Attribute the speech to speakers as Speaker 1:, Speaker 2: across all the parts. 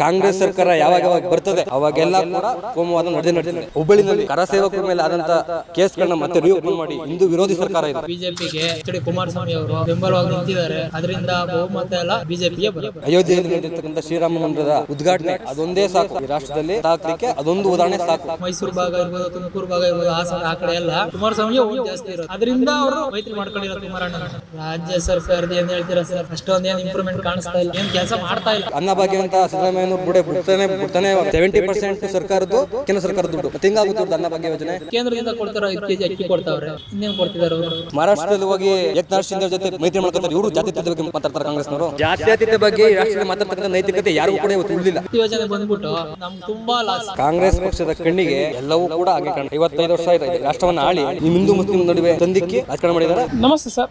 Speaker 1: ಕಾಂಗ್ರೆಸ್ ಸರ್ಕಾರ ಯಾವಾಗ ಬರ್ತದೆ ಅವಾಗೆಲ್ಲ ಕೂಡ ಕೋಮುವಾದ ನಡೆದಿದೆ. ಹುಬ್ಬಳ್ಳಿನಲ್ಲಿ ಕರಸೇವಕರ ಮೇಲೆ ಆದಂತ ಕೇಸ್ಗಳನ್ನ ಮತ್ತೆ ರಿಓಪನ್ ಮಾಡಿ ಹಿಂದೂ ವಿರೋಧಿ ಸರ್ಕಾರ ಇದೆ.
Speaker 2: ಬಿಜೆಪಿಗೆ ಎಚ್.ಡಿ. ಕುಮಾರಸ್ವಾಮಿ ಅವರು ಬೆಂಬಲವಾಗಿ ನಿಂತಿದ್ದಾರೆ. ಅದರಿಂದ ಬಹುಮತ ಎಲ್ಲ ಬಿಜೆಪಿಗೆ ಬರುತ್ತೆ.
Speaker 1: ಅಯೋಧ್ಯೆಯಲ್ಲಿ ನಡೆದಿರ್ತಕ್ಕಂಥ ಶ್ರೀರಾಮ ಮಂದಿರದ ಉದ್ಘಾಟನೆ ಅದೊಂದೇ ಸಾಕು ಈ ರಾಷ್ಟ್ರದಲ್ಲಿ ತಾಕಲಿಕ್ಕೆ, ಅದೊಂದು ಉದಾಹರಣೆ ಸಾಕು.
Speaker 2: ಮೈಸೂರು ಭಾಗ ಇರ್ಬೋದು, ತುಮಕೂರು ಭಾಗ ಇರ್ಬೋದು, ಹಾಸನ ಆ ಕಡೆ ಎಲ್ಲ ಕುಮಾರಸ್ವಾಮಿಗೆ ಓಟ್ ಜಾಸ್ತಿ ಇರೋದು. ಅದರಿಂದ ಅವರು ಮೈತ್ರಿ ಮಾಡ್ಕೊಂಡಿರೋ ಕುಮಾರಣ್ಣ. ರಾಜ್ಯ ಸರ್ಕಾರದ ಏನ್ ಹೇಳ್ತೀರಾ ಸರ್, ಅಷ್ಟೊಂದೇನು ಇಂಪ್ರೂವ್ಮೆಂಟ್ ಕಾಣಿಸ್ತಾ ಇಲ್ಲ, ಏನ್ ಕೆಲಸ ಮಾಡ್ತಾ ಇಲ್ಲ.
Speaker 1: ಅನ್ನಭಾಗ್ಯ ಅಂತ ಸಿದ್ದರಾಮಯ್ಯ ಬಿಡ್ತಾನೆ 70% ಸರ್ಕಾರದ್ದು, ಕೇಂದ್ರ ಸರ್ಕಾರದ ದುಡ್ಡು ಹಿಂಗಾಗುತ್ತೆ. ಅನ್ನಭಾಗ್ಯ ಯೋಜನೆ
Speaker 2: ಕೇಂದ್ರದಿಂದ ಕೊಡ್ತಾರ, 5 ಕೆಜಿ ಅಕ್ಕಿ ಕೊಡ್ತಾವ್ರೆ, ಇನ್ನೇನ್ ಕೊಡ್ತಿದಾರೆ ಅವರು.
Speaker 1: ಮಹಾರಾಷ್ಟ್ರದಲ್ಲಿ ಹೋಗಿ ಏಕನಾಥ್ ಶಿಂದೆ ಜೊತೆ ಮೈತ್ರಿ ಮಾಡ್ಕೊತಾರೆ. ಇವರು ಜಾತ್ಯತೀತ ಬಗ್ಗೆ ಮಾತಾಡ್ತಾರೆ ಕಾಂಗ್ರೆಸ್ನವರು. ಜಾತ್ಯತೀತ ಬಗ್ಗೆ ರಾಷ್ಟ್ರದಲ್ಲಿ ಮಾತಾಡ್ತಕ್ಕಂಥ ನೈತಿಕತೆ ಯಾರಿಗೂ ಕೂಡ ಇವತ್ತು ಉಳಿದಿಲ್ಲ.
Speaker 2: ಯೋಜನೆ ಬಂದ್ಬಿಟ್ಟು ನಮ್ಗೆ ತುಂಬಾ ಲಾಸ್.
Speaker 1: ಕಾಂಗ್ರೆಸ್ ಪಕ್ಷದ ಕಣ್ಣಿಗೆ ಎಲ್ಲವೂ ಕೂಡ ಹಾಗೆ ಕಾಣ. 55 ವರ್ಷ ಆಯ್ತು ರಾಷ್ಟ್ರವನ್ನು ಆಳಿ ಹಿಂದೂ ಮುಸ್ಲಿಂ ನಡುವೆ ತಂದಿಕ್ಕಿ ರಾಜಕಾರಣ ಮಾಡಿದ್ದಾರೆ.
Speaker 3: ನಮಸ್ತೆ ಸರ್,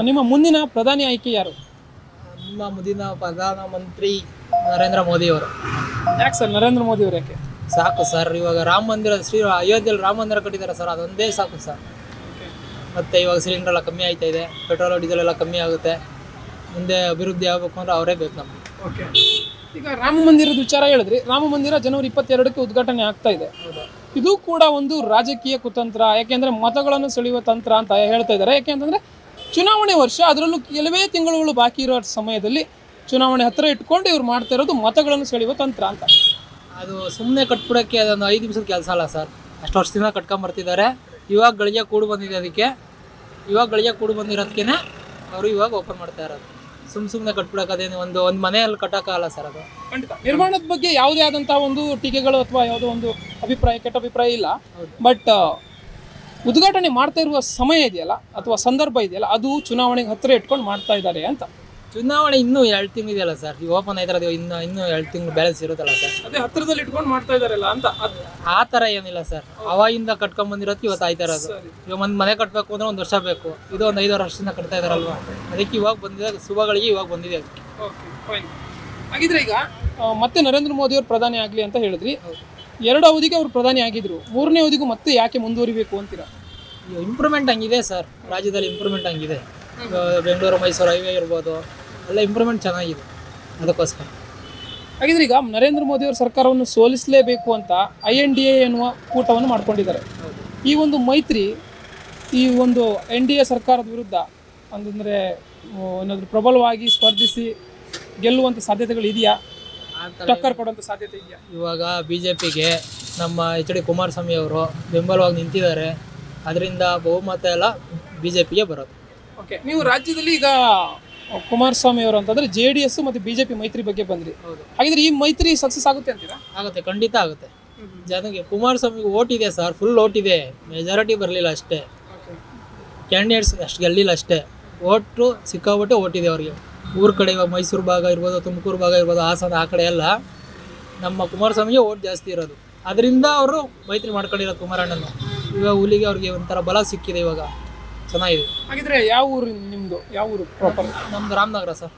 Speaker 3: ನಿಮ್ಮ ಮುಂದಿನ ಪ್ರಧಾನಿ ಆಯ್ಕೆ ಯಾರು?
Speaker 2: ನಮ್ಮ ಮುಂದಿನ ಪ್ರಧಾನಮಂತ್ರಿ ನರೇಂದ್ರ ಮೋದಿ ಅವರು.
Speaker 3: ಯಾಕೆ ಸರ್ ನರೇಂದ್ರ ಮೋದಿ ಅವರು ಯಾಕೆ?
Speaker 2: ಸಾಕು ಸರ್, ಇವಾಗ ರಾಮ ಮಂದಿರ ಅಯೋಧ್ಯೆಯಲ್ಲಿ ರಾಮ ಮಂದಿರ ಕಟ್ಟಿದ್ದಾರೆ ಸರ್, ಅದೊಂದೇ ಸಾಕು ಸರ್. ಮತ್ತೆ ಇವಾಗ ಸಿಲಿಂಡರ್ ಎಲ್ಲ ಕಮ್ಮಿ ಆಯ್ತಾ ಇದೆ, ಪೆಟ್ರೋಲ್ ಡೀಸೆಲ್ ಎಲ್ಲ ಕಮ್ಮಿ ಆಗುತ್ತೆ. ಮುಂದೆ ಅಭಿವೃದ್ಧಿ ಆಗಬೇಕು ಅಂದ್ರೆ ಅವರೇ ಬೇಕು ನಮ್ಗೆ.
Speaker 3: ಓಕೆ, ಈಗ ರಾಮ ಮಂದಿರದ ವಿಚಾರ ಹೇಳಿದ್ರಿ. ರಾಮ ಮಂದಿರ ಜನವರಿ 22ಕ್ಕೆ ಉದ್ಘಾಟನೆ ಆಗ್ತಾ ಇದೆ. ಇದು ಕೂಡ ಒಂದು ರಾಜಕೀಯ ಕುತಂತ್ರ, ಯಾಕೆಂದ್ರೆ ಮತಗಳನ್ನು ಸೆಳೆಯುವ ತಂತ್ರ ಅಂತ ಹೇಳ್ತಾ ಇದ್ದಾರೆ. ಯಾಕೆಂತಂದ್ರೆ ಚುನಾವಣೆ ವರ್ಷ, ಅದರಲ್ಲೂ ಕೆಲವೇ ತಿಂಗಳುಗಳು ಬಾಕಿ ಇರೋ ಸಮಯದಲ್ಲಿ ಚುನಾವಣೆ ಹತ್ತಿರ ಇಟ್ಕೊಂಡು ಇವ್ರು ಮಾಡ್ತಾ ಇರೋದು ಮತಗಳನ್ನು ಸೆಳೆಯುವ ತಂತ್ರ ಅಂತ.
Speaker 2: ಅದು ಸುಮ್ಮನೆ ಕಟ್ಬಿಡೋಕ್ಕೆ ಅದೊಂದು 5 ನಿಮಿಷದ ಕೆಲಸ ಅಲ್ಲ ಸರ್. ಅಷ್ಟು ವರ್ಷದಿಂದ ಕಟ್ಕೊಂಬರ್ತಿದ್ದಾರೆ. ಇವಾಗ ಗಳಿಗೆ ಕೂಡು ಬಂದಿದೆ. ಅದಕ್ಕೆ ಇವಾಗ ಗಳಿಗೆ ಕೂಡು ಬಂದಿರೋದಕ್ಕೆ ಅವರು ಇವಾಗ ಓಪನ್ ಮಾಡ್ತಾ ಇರೋದು. ಸುಮ್ಮನೆ ಕಟ್ಬಿಡೋಕದೇನು ಒಂದು ಮನೆಯಲ್ಲಿ ಕಟ್ಟೋಕ್ಕಾಗಲ್ಲ ಸರ್. ಅದು
Speaker 3: ಖಂಡಿತ ನಿರ್ಮಾಣದ ಬಗ್ಗೆ ಯಾವುದೇ ಆದಂತಹ ಒಂದು ಟೀಕೆಗಳು ಅಥವಾ ಯಾವುದೋ ಒಂದು ಅಭಿಪ್ರಾಯ, ಕೆಟ್ಟ ಅಭಿಪ್ರಾಯ ಇಲ್ಲ. ಬಟ್ ಉದ್ಘಾಟನೆ ಮಾಡ್ತಾ ಇರುವ ಸಮಯ ಇದೆಯಲ್ಲ ಅಥವಾ ಸಂದರ್ಭ ಇದೆಯಲ್ಲ, ಅದು ಚುನಾವಣೆಗೆ ಹತ್ತಿರ ಇಟ್ಕೊಂಡು ಮಾಡ್ತಾ ಇದ್ದಾರೆ ಅಂತ.
Speaker 2: ಚುನಾವಣೆ ಇನ್ನೂ 2 ತಿಂಗಳು ಇದೆಯಲ್ಲ ಸರ್, ಈ ಓಪನ್ ಆಯ್ತಾರದು ಇನ್ನೂ 2 ತಿಂಗಳು ಬ್ಯಾಲೆನ್ಸ್ ಇರುತ್ತಲ್ಲ ಸರ್.
Speaker 3: ಅದೇ ಹತ್ತಿರದಲ್ಲಿ ಇಟ್ಕೊಂಡು ಮಾಡ್ತಾ ಇದಾರಲ್ಲ ಅಂತ.
Speaker 2: ಆ ಥರ ಏನಿಲ್ಲ ಸರ್, ಅವಾಗಿಂದ ಕಟ್ಕೊಂಡ್ ಬಂದಿರೋದು ಇವತ್ತು ಆಯ್ತಾ ಇರೋದು. ಇವಾಗ ಒಂದು ಮನೆ ಕಟ್ಟಬೇಕು ಅಂದ್ರೆ 1 ವರ್ಷ ಬೇಕು, ಇದು ಒಂದು 5 ವರ್ಷದಿಂದ ಕಟ್ತಾ ಇದಾರಲ್ವಾ, ಅದಕ್ಕೆ ಇವಾಗ ಬಂದಿದೆ. ಶುಭಗಳಿಗೆ ಇವಾಗ ಬಂದಿದೆ.
Speaker 3: ಹಾಗಿದ್ರೆ ಈಗ ಮತ್ತೆ ನರೇಂದ್ರ ಮೋದಿ ಅವರು ಪ್ರಧಾನಿ ಆಗಲಿ ಅಂತ ಹೇಳಿದ್ರಿ. 2 ಅವಧಿಗೆ ಅವರು ಪ್ರಧಾನಿ ಆಗಿದ್ರು, 3ನೇ ಅವಧಿಗೂ ಮತ್ತೆ ಯಾಕೆ ಮುಂದುವರಿಬೇಕು ಅಂತೀರಾ?
Speaker 2: ಇಂಪ್ರೂವ್ಮೆಂಟ್ ಹಂಗಿದೆ ಸರ್, ರಾಜ್ಯದಲ್ಲಿ ಇಂಪ್ರೂವ್ಮೆಂಟ್ ಹಂಗಿದೆ. ಬೆಂಗಳೂರು ಮೈಸೂರು ಹೈವೇ ಇರ್ಬೋದು, ಎಲ್ಲ ಇಂಪ್ರೂವ್ಮೆಂಟ್ ಚೆನ್ನಾಗಿದೆ. ಅದಕ್ಕೋಸ್ಕರ
Speaker 3: ಹಾಗಿದ್ರೆ ಈಗ ನರೇಂದ್ರ ಮೋದಿ ಅವರ ಸರ್ಕಾರವನ್ನು ಸೋಲಿಸಲೇಬೇಕು ಅಂತ INDA ಎನ್ನುವ ಕೂಟವನ್ನು ಮಾಡ್ಕೊಂಡಿದ್ದಾರೆ. ಈ ಒಂದು ಮೈತ್ರಿ, ಈ ಒಂದು NDA ಸರ್ಕಾರದ ವಿರುದ್ಧ ಅಂತಂದರೆ ಏನಾದರೂ ಪ್ರಬಲವಾಗಿ ಸ್ಪರ್ಧಿಸಿ ಗೆಲ್ಲುವಂಥ ಸಾಧ್ಯತೆಗಳು ಇದೆಯಾ? ಟಕ್ಕರ್ ಕೊಡುವಂಥ ಸಾಧ್ಯತೆ ಇದೆಯಾ?
Speaker 2: ಇವಾಗ BJPಗೆ ನಮ್ಮ ಎಚ್.ಡಿ. ಕುಮಾರಸ್ವಾಮಿ ಅವರು ಬೆಂಬಲವಾಗಿ ನಿಂತಿದ್ದಾರೆ. ಅದರಿಂದ ಬಹುಮತ ಎಲ್ಲ BJPಗೆ ಬರೋದು.
Speaker 3: ಓಕೆ, ನೀವು ರಾಜ್ಯದಲ್ಲಿ ಈಗ ಕುಮಾರಸ್ವಾಮಿ ಅವರು ಅಂತಂದರೆ JDS ಮತ್ತು BJP ಮೈತ್ರಿ ಬಗ್ಗೆ ಬಂದ್ರಿ. ಹಾಗಿದ್ರೆ ಈ ಮೈತ್ರಿ ಸಕ್ಸಸ್ ಆಗುತ್ತೆ ಅಂತೀರಾ?
Speaker 2: ಆಗುತ್ತೆ, ಖಂಡಿತ ಆಗುತ್ತೆ. ಜನಕ್ಕೆ ಕುಮಾರಸ್ವಾಮಿಗೆ ಓಟ್ ಇದೆ ಸರ್, ಫುಲ್ ಓಟ್ ಇದೆ. ಮೆಜಾರಿಟಿ ಬರಲಿಲ್ಲ ಅಷ್ಟೇ, ಕ್ಯಾಂಡಿಡೇಟ್ಸ್ ಅಷ್ಟು ಗೆಲ್ಲಿಲ್ಲ ಅಷ್ಟೇ. ಓಟು ಸಿಕ್ಕಾಬಿಟ್ಟೆ ಓಟ್ ಇದೆ ಅವ್ರಿಗೆ. ಊರ ಕಡೆ ಇವಾಗ ಮೈಸೂರು ಭಾಗ ಇರ್ಬೋದು, ತುಮಕೂರು ಭಾಗ ಇರ್ಬೋದು, ಹಾಸನ ಆ ಕಡೆ ಎಲ್ಲ ನಮ್ಮ ಕುಮಾರಸ್ವಾಮಿಗೆ ಓಟ್ ಜಾಸ್ತಿ ಇರೋದು. ಅದರಿಂದ ಅವರು ಮೈತ್ರಿ ಮಾಡ್ಕೊಂಡಿರೋದು ಕುಮಾರಣ್ಣನ. ಇವಾಗ ಹುಲಿಗೆ ಅವ್ರಿಗೆ ಒಂಥರ ಬಲ ಸಿಕ್ಕಿದೆ, ಇವಾಗ ಚೆನ್ನಾಗಿದೆ.
Speaker 3: ಹಾಗಿದ್ರೆ ಯಾವ ಊರು ನಿಮ್ಮದು? ಯಾವ ಊರು ಪ್ರಾಪರ್?
Speaker 2: ನಮ್ದು ರಾಮನಗರ ಸರ್.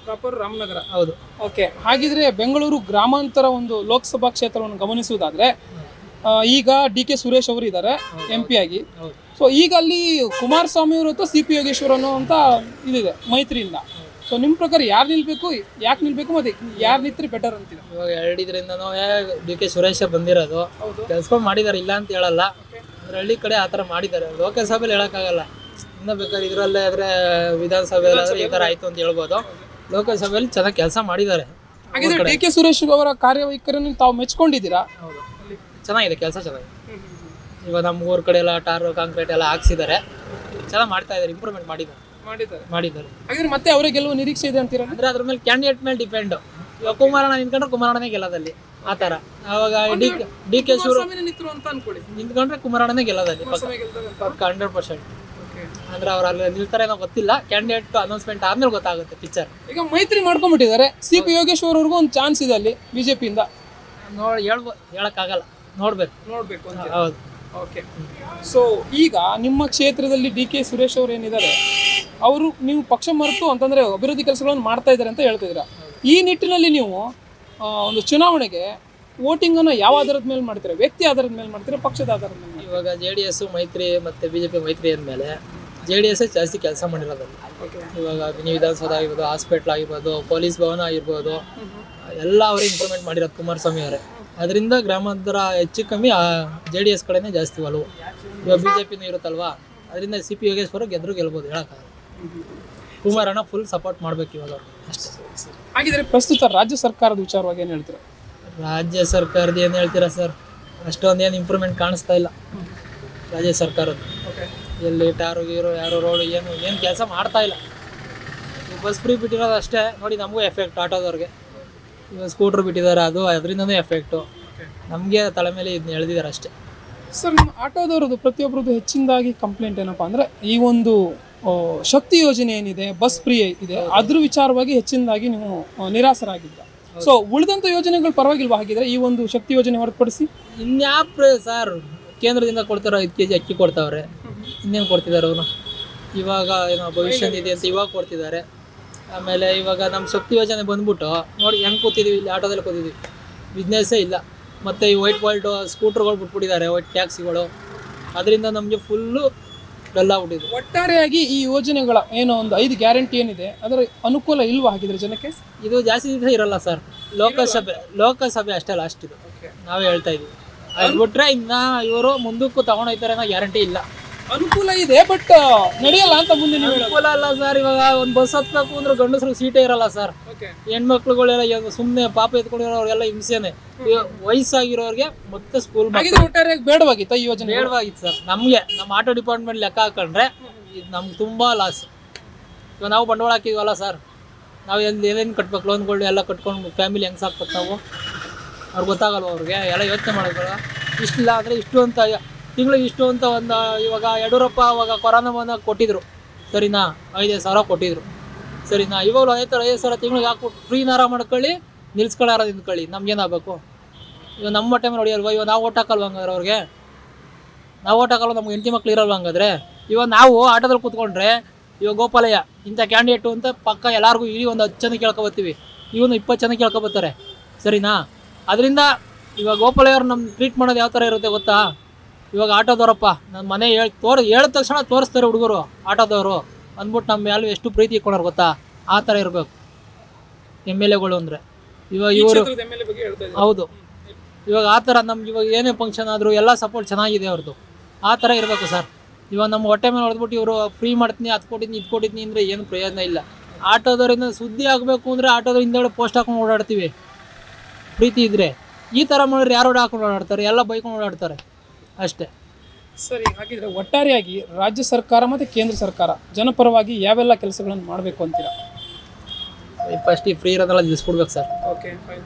Speaker 3: ಪ್ರಾಪರ್ ರಾಮನಗರ,
Speaker 2: ಹೌದು.
Speaker 3: ಓಕೆ, ಹಾಗಿದ್ರೆ ಬೆಂಗಳೂರು ಗ್ರಾಮಾಂತರ ಒಂದು ಲೋಕಸಭಾ ಕ್ಷೇತ್ರವನ್ನು ಗಮನಿಸುವುದಾದರೆ ಈಗ DK ಸುರೇಶ್ ಅವರು ಇದ್ದಾರೆ MP ಆಗಿ. ಸೊ ಈಗ ಅಲ್ಲಿ ಕುಮಾರಸ್ವಾಮಿ ಅವರು ಅಥವಾ CP ಯೋಗೇಶ್ವರ್ ಅನ್ನೋ ಅಂತ ಇದಿದೆ ಮೈತ್ರಿಯಿಂದ. ಸೊ ನಿಮ್ಮ ಪ್ರಕಾರ ಯಾರು ನಿಲ್ಬೇಕು, ಯಾಕೆ ನಿಲ್ಬೇಕು, ಮತ್ತೆ ಯಾರು ನಿಂತರೆ ಬೆಟರ್ ಅಂತೀರ?
Speaker 2: ಇವಾಗ 2 ಇದರಿಂದನೂ DK ಸುರೇಶ ಬಂದಿರೋದು. ಕೆಲ್ಸಗಳು ಮಾಡಿದ್ದಾರೆ, ಇಲ್ಲ ಅಂತ ಹೇಳಲ್ಲ. ಅಂದ್ರೆ ಹಳ್ಳಿ ಕಡೆ ಆ ಥರ ಮಾಡಿದ್ದಾರೆ. ಲೋಕಸಭೆಯಲ್ಲಿ ಹೇಳೋಕ್ಕಾಗಲ್ಲ. ಇನ್ನೂ ಬೇಕಾದ್ರೆ ಇದರಲ್ಲೇ ಆದರೆ ವಿಧಾನಸಭೆಯಲ್ಲಿ ಈ ಥರ ಆಯಿತು ಅಂತ ಹೇಳ್ಬೋದು. ಲೋಕಸಭೆಯಲ್ಲಿ ಚೆನ್ನಾಗಿ ಕೆಲಸ ಮಾಡಿದ್ದಾರೆ.
Speaker 3: ಹಾಗಿದ್ರೆ DK ಸುರೇಶ್ ಅವರ ಕಾರ್ಯವೈಖರಿಯನ್ನು ತಾವು ಮೆಚ್ಕೊಂಡಿದ್ದೀರಾ?
Speaker 2: ಹೌದು, ಚೆನ್ನಾಗಿದೆ, ಕೆಲಸ ಚೆನ್ನಾಗಿದೆ. ಇವಾಗ ನಮ್ಮ ಊರ ಕಡೆ ಎಲ್ಲ ಟಾರು ಕಾಂಕ್ರೀಟ್ ಎಲ್ಲ ಹಾಕ್ಸಿದ್ದಾರೆ, ಚೆನ್ನಾಗಿ ಮಾಡ್ತಾ ಇದ್ದಾರೆ. ಇಂಪ್ರೂವ್ಮೆಂಟ್ ಮಾಡಿದ್ದಾರೆ.
Speaker 3: ಹಾಗಿದ್ರೆ ಮತ್ತೆ ಅವರೇ ಗೆಲ್ಲುವ ನಿರೀಕ್ಷೆ ಇದೆ ಅಂತೀರಾ?
Speaker 2: ಅಂದರೆ ಅದ್ರ ಮೇಲೆ ಕ್ಯಾಂಡಿಡೇಟ್ ಮೇಲೆ ಡಿಪೆಂಡು. ಇವಾಗ ಕುಮಾರಣ್ಣ ನಿಂತ್ಕೊಂಡ್ರೆ ಕುಮಾರಣ್ಣನೇ ಗೆಲ್ಲೋದಲ್ಲಿ ಆ ಥರ. ಆವಾಗ DK ನಿಂತ್ಕೊಂಡ್ರೆ ಕುಮಾರಣ್ಣನೇ ಗೆಲ್ಲೋದಲ್ಲಿ 100%. ಅಂದ್ರೆ ಅವ್ರು ಅಲ್ಲಿ ನಿಲ್ತಾರೆ ಏನೋ ಗೊತ್ತಿಲ್ಲ. ಕ್ಯಾಂಡಿಡೇಟ್ ಅನೌನ್ಸ್ಮೆಂಟ್ ಆದ್ಮೇಲೆ ಗೊತ್ತಾಗುತ್ತೆ ಪಿಕ್ಚರ್.
Speaker 3: ಈಗ ಮೈತ್ರಿ ಮಾಡ್ಕೊಂಡ್ಬಿಟ್ಟಿದ್ದಾರೆ. CP ಯೋಗೇಶ್ವರ್ ಅವ್ರಿಗೂ ಒಂದು ಚಾನ್ಸ್ ಇದೆ ಅಲ್ಲಿ BJPಯಿಂದ.
Speaker 2: ಹೇಳಕ್ಕಾಗಲ್ಲ, ನೋಡ್ಬೇಕು. ಹೌದು.
Speaker 3: ಓಕೆ, ಸೊ ಈಗ ನಿಮ್ಮ ಕ್ಷೇತ್ರದಲ್ಲಿ DK ಸುರೇಶ್ ಅವರು ಏನಿದ್ದಾರೆ, ಅವರು ನೀವು ಪಕ್ಷ ಮರೆತು ಅಂತಂದರೆ ಅಭಿವೃದ್ಧಿ ಕೆಲಸಗಳನ್ನು ಮಾಡ್ತಾ ಇದ್ದಾರೆ ಅಂತ ಹೇಳ್ತಿದ್ದೀರಾ. ಈ ನಿಟ್ಟಿನಲ್ಲಿ ನೀವು ಒಂದು ಚುನಾವಣೆಗೆ ವೋಟಿಂಗನ್ನು ಯಾವ ಆಧಾರದ ಮೇಲೆ ಮಾಡ್ತೀರಾ? ವ್ಯಕ್ತಿ ಆಧಾರದ ಮೇಲೆ ಮಾಡ್ತೀರಾ, ಪಕ್ಷದ ಆಧಾರದ ಮೇಲೆ?
Speaker 2: ಇವಾಗ JDS ಮೈತ್ರಿ ಮತ್ತು BJP ಮೈತ್ರಿ ಅಂದಮೇಲೆ JDS ಜಾಸ್ತಿ ಕೆಲಸ ಮಾಡಿರೋದು. ಇವಾಗ ಮಿನಿ ವಿಧಾನಸೌಧ ಆಗಿರ್ಬೋದು, ಹಾಸ್ಪಿಟ್ಲ್ ಆಗಿರ್ಬೋದು, ಪೊಲೀಸ್ ಭವನ ಆಗಿರ್ಬೋದು, ಎಲ್ಲ ಅವರೇ ಇಂಪ್ರೂವ್ಮೆಂಟ್ ಮಾಡಿರೋದು ಕುಮಾರಸ್ವಾಮಿ ಅವರೇ. ಅದರಿಂದ ಗ್ರಾಮಾಂತರ ಹೆಚ್ಚು ಕಮ್ಮಿ JDS ಕಡೆನೇ ಜಾಸ್ತಿ ಒಲವು. ಇವಾಗ BJPನೂ ಇರುತ್ತಲ್ವಾ, ಅದರಿಂದ CP ಯೋಗೇಶ್ವರ ಗೆಲ್ಬೋದು ಹೇಳೋಕ್ಕಾಗಲ್ಲ. ಕುಮಾರಣ್ಣ ಫುಲ್ ಸಪೋರ್ಟ್ ಮಾಡ್ಬೇಕು ಇವಾಗ ಅಷ್ಟೇ.
Speaker 3: ಹಾಗಿದ್ರೆ ಪ್ರಸ್ತುತ ರಾಜ್ಯ ಸರ್ಕಾರದ ವಿಚಾರವಾಗಿ ಏನು ಹೇಳ್ತೀರಾ?
Speaker 2: ರಾಜ್ಯ ಸರ್ಕಾರದ ಏನು ಹೇಳ್ತೀರಾ ಸರ್, ಅಷ್ಟೊಂದೇನು ಇಂಪ್ರೂವ್ಮೆಂಟ್ ಕಾಣಿಸ್ತಾ ಇಲ್ಲ ರಾಜ್ಯ ಸರ್ಕಾರದ್ದು. ಎಲ್ಲಿ ಟಾರು ಗೀರು ಯಾರೋ ರೋಡು ಏನು ಕೆಲಸ ಮಾಡ್ತಾ ಇಲ್ಲ. ಈ ಬಸ್ ಫ್ರೀ ಬಿಟ್ಟಿರೋದು ಅಷ್ಟೇ ನೋಡಿ, ನಮಗೂ ಎಫೆಕ್ಟ್ ಆಟೋದವ್ರಿಗೆ. ಇವಾಗ ಸ್ಕೂಟ್ರ್ ಬಿಟ್ಟಿದ್ದಾರೆ, ಅದರಿಂದನೂ ಎಫೆಕ್ಟು. ನಮಗೆ ತಲೆ ಮೇಲೆ ಇದನ್ನ ಎಳೆದಿದ್ದಾರೆ ಅಷ್ಟೇ.
Speaker 3: ಸರ್, ನಿಮ್ಮ ಆಟೋದವ್ರದ್ದು ಪ್ರತಿಯೊಬ್ಬರದ್ದು ಹೆಚ್ಚಿನದಾಗಿ ಕಂಪ್ಲೇಂಟ್ ಏನಪ್ಪ ಅಂದರೆ ಈ ಒಂದು ಶಕ್ತಿ ಯೋಜನೆ ಏನಿದೆ, ಬಸ್ ಫ್ರೀ ಇದೆ, ಅದ್ರ ವಿಚಾರವಾಗಿ ಹೆಚ್ಚಿನದಾಗಿ ನೀವು ನಿರಾಸರಾಗಿದ್ದ. ಸೊ ಉಳಿದಂಥ ಯೋಜನೆಗಳು ಪರವಾಗಿಲ್ವಾ? ಹಾಗಿದ್ರೆ ಈ ಒಂದು ಶಕ್ತಿ ಯೋಜನೆ ಹೊರತುಪಡಿಸಿ
Speaker 2: ಇನ್ಯಾಪ್ ಸರ್, ಕೇಂದ್ರದಿಂದ ಕೊಡ್ತಾರೋ 5 kg ಅಕ್ಕಿ ಕೊಡ್ತಾವ್ರೆ, ಇನ್ನೇನು ಕೊಡ್ತಿದ್ದಾರೆ ಅವರು. ಇವಾಗ ಏನೋ ಭವಿಷ್ಯ ನಿಧಿ ಅಂತ ಇವಾಗ ಕೊಡ್ತಿದ್ದಾರೆ. ಆಮೇಲೆ ಇವಾಗ ನಮ್ಮ ಶಕ್ತಿ ಯೋಜನೆ ಬಂದ್ಬಿಟ್ಟು ನೋಡಿ ಹೆಂಗೆ ಕೂತಿದ್ದೀವಿ, ಇಲ್ಲಿ ಆಟೋದಲ್ಲಿ ಕೂತಿದ್ದೀವಿ, ಬಿಸ್ನೆಸ್ಸೇ ಇಲ್ಲ. ಮತ್ತು ಈ ವೈಟ್ ವಾಲ್ಟು ಸ್ಕೂಟ್ರ್ಗಳು ಬಿಟ್ಬಿಟ್ಟಿದ್ದಾರೆ, ವೈಟ್ ಟ್ಯಾಕ್ಸಿಗಳು, ಅದರಿಂದ ನಮಗೆ ಫುಲ್ಲು ಡಲ್ ಆಗ್ಬಿಟ್ಟಿದೆ.
Speaker 3: ಒಟ್ಟಾರೆಯಾಗಿ ಈ ಯೋಜನೆಗಳ ಏನೋ ಒಂದು 5 ಗ್ಯಾರಂಟಿ ಏನಿದೆ ಅದರ ಅನುಕೂಲ ಇಲ್ವಾ ಹಾಗಿದ್ರೆ ಜನಕ್ಕೆ?
Speaker 2: ಇದು ಜಾಸ್ತಿ ದಿವಸ ಇರಲ್ಲ ಸರ್, ಲೋಕಸಭೆ ಅಷ್ಟೇ ಲಾಸ್ಟ್ ಇದು. ನಾವೇ ಹೇಳ್ತಾ ಇದ್ದೀವಿ. ಅದು ಬಿಟ್ರೆ ಇನ್ನು ಇವರು ಮುಂದಕ್ಕೂ ತಗೊಂಡೋಗ್ತಾರೆ ಅನ್ನೋ ಗ್ಯಾರಂಟಿ ಇಲ್ಲ.
Speaker 3: ಅನುಕೂಲ ಇದೆ, ಬಟ್ ನಡೆಯಲ್ಲ ಅಂತ ಮುಂದೆ ನೀವು
Speaker 2: ಅನುಕೂಲ ಅಲ್ಲ ಸರ್. ಇವಾಗ ಒಂದು ಬಸ್ ಹತ್ಬೇಕು ಅಂದ್ರೆ ಗಂಡಸ್ರಿಗೆ ಸೀಟೇ ಇರಲ್ಲ ಸರ್. ಹೆಣ್ಮಕ್ಳುಗಳೆಲ್ಲ ಸುಮ್ಮನೆ ಪಾಪ ಎತ್ಕೊಂಡಿರೋರಿಗೆಲ್ಲ ಹಿಂಸೆನೆ. ವಯಸ್ಸಾಗಿರೋರಿಗೆ ಮತ್ತೆ ಸ್ಕೂಲ್
Speaker 3: ಒಟ್ಟಾರೆಯಾಗಿ ಬೇಡವಾಗಿತ್ತ ಈ ಯೋಜನೆ?
Speaker 2: ಬೇಡವಾಗಿತ್ತು ಸರ್. ನಮಗೆ ನಮ್ಮ ಆಟೋ ಡಿಪಾರ್ಟ್ಮೆಂಟ್ ಲೆಕ್ಕ ಹಾಕೊಂಡ್ರೆ ಇದು ನಮ್ಗೆ ತುಂಬ ಲಾಸ್. ಇವಾಗ ನಾವು ಬಂಡವಾಳ ಹಾಕಿದ್ವಲ್ಲ ಸರ್, ನಾವು ಏನೇನು ಕಟ್ಬೇಕು, ಲೋನ್ಗಳು ಎಲ್ಲ ಕಟ್ಕೊಂಡು ಫ್ಯಾಮಿಲಿ ಹೆಂಗೆ ಸಾಕ್ಬೇಕು ನಾವು, ಅವ್ರಿಗೆ ಗೊತ್ತಾಗಲ್ವ ಅವ್ರಿಗೆ ಎಲ್ಲ ಯೋಚನೆ ಮಾಡೋಕ್ಕಲ್ಲ. ಇಷ್ಟಿಲ್ಲ ಅಂದರೆ ಇಷ್ಟು ಅಂತ ತಿಂಗಳಿಗೆ ಇಷ್ಟು ಅಂತ ಒಂದು ಇವಾಗ ಯಡಿಯೂರಪ್ಪ ಅವಾಗ ಕೊರೋನಾ ಬಂದಾಗ ಕೊಟ್ಟಿದ್ರು ಸರಿನಾ, 5,000 ಸಾವಿರ ಕೊಟ್ಟಿದ್ರು ಸರಿನಾ. ಇವಾಗಲೂ 5,000 ಸಾವಿರ ತಿಂಗಳಿಗೆ ಹಾಕ್ಬಿಟ್ಟು ಫ್ರೀನಾರ ಮಾಡ್ಕೊಳ್ಳಿ, ನಿಲ್ಸ್ಕೊಳ್ಳಾರ ನಿಂತ್ಕೊಳ್ಳಿ, ನಮ್ಗೇನಾಗಬೇಕು? ಇವಾಗ ನಮ್ಮ ಟೈಮ್ ನೋಡಿಯಲ್ವ, ಇವಾಗ ನಾವು ಓಟ್ ಹಾಕಲ್ವ ಹಂಗಾದ್ರೆ ಅವ್ರಿಗೆ? ನಾವು ಓಟ್ ಹಾಕಲ್ವ, ನಮ್ಗೆ ಹೆಂಡತಿ ಮಕ್ಳು ಇರಲ್ವ ಹಂಗಾದ್ರೆ? ಇವಾಗ ನಾವು ಆಟೋದಲ್ಲಿ ಕೂತ್ಕೊಂಡ್ರೆ ಇವಾಗ ಗೋಪಾಲಯ್ಯ ಇಂಥ ಕ್ಯಾಂಡಿಡೇಟು ಅಂತ ಪಕ್ಕ ಎಲ್ಲರಿಗೂ ಇಡೀ ಒಂದು 10 ಜನ ಕೇಳ್ಕೊಬರ್ತೀವಿ, ಇವನು 20 ಜನ ಕೇಳ್ಕೊಬರ್ತಾರೆ ಸರಿನಾ. ಅದರಿಂದ ಇವಾಗ ಗೋಪಾಲಯ್ಯ ಅವ್ರು ನಮ್ಮ ಟ್ರೀಟ್ ಮಾಡೋದು ಯಾವ ಥರ ಇರುತ್ತೆ ಗೊತ್ತಾ? ಇವಾಗ ಆಟೋದವರಪ್ಪ ನನ್ನ ಮನೆ ಹೇಳಿದ ತಕ್ಷಣ ತೋರಿಸ್ತಾರೆ ಹುಡುಗರು, ಆಟೋದವರು ಅಂದ್ಬಿಟ್ಟು ನಮ್ಮ ಮೇಲೆ ಎಷ್ಟು ಪ್ರೀತಿ ಇಟ್ಕೊಂಡವ್ರು ಗೊತ್ತಾ? ಆ ಥರ ಇರಬೇಕು MLAಗಳು ಅಂದರೆ. ಇವಾಗ ಇವರು ಹೌದು, ಇವಾಗ ಆ ಥರ ನಮ್ಗೆ ಇವಾಗ ಏನೇ ಫಂಕ್ಷನ್ ಆದರೂ ಎಲ್ಲ ಸಪೋರ್ಟ್ ಚೆನ್ನಾಗಿದೆ ಅವ್ರದ್ದು. ಆ ಥರ ಇರಬೇಕು ಸರ್. ಇವಾಗ ನಮ್ಮ ಹೊಟ್ಟೆ ಮೇಲೆ ಹೊಡೆದ್ಬಿಟ್ಟು ಇವರು ಫ್ರೀ ಮಾಡ್ತೀನಿ, ಅದು ಕೊಟ್ಟಿದ್ದೀನಿ, ಇದು ಕೊಟ್ಟಿದ್ದೀನಿ ಅಂದರೆ ಏನು ಪ್ರಯೋಜನ ಇಲ್ಲ. ಆಟೋದವರಿಂದ ಸುದ್ದಿ ಆಗಬೇಕು ಅಂದರೆ ಆಟೋದ ಹಿಂದೆಗಡೆ ಪೋಸ್ಟ್ ಹಾಕೊಂಡು ಓಡಾಡ್ತೀವಿ ಪ್ರೀತಿ ಇದ್ದರೆ. ಈ ಥರ ಮಾಡಿದ್ರೆ ಯಾರು ಹಾಕೊಂಡು ಓಡಾಡ್ತಾರೆ? ಎಲ್ಲ ಬೈಕೊಂಡು ಓಡಾಡ್ತಾರೆ ಅಷ್ಟೇ.
Speaker 3: ಸರಿ, ಹಾಗಿದ್ರೆ ಒಟ್ಟಾರೆಯಾಗಿ ರಾಜ್ಯ ಸರ್ಕಾರ ಮತ್ತು ಕೇಂದ್ರ ಸರ್ಕಾರ ಜನಪರವಾಗಿ ಯಾವೆಲ್ಲ ಕೆಲಸಗಳನ್ನು ಮಾಡಬೇಕು ಅಂತೀರಾ?
Speaker 2: ಫಸ್ಟ್ ಈ ಫ್ರೀ ಇರೋದೆಲ್ಲ ನಿಲ್ಲಿಸ್ಬಿಡ್ಬೇಕು ಸರ್.
Speaker 3: ಓಕೆ,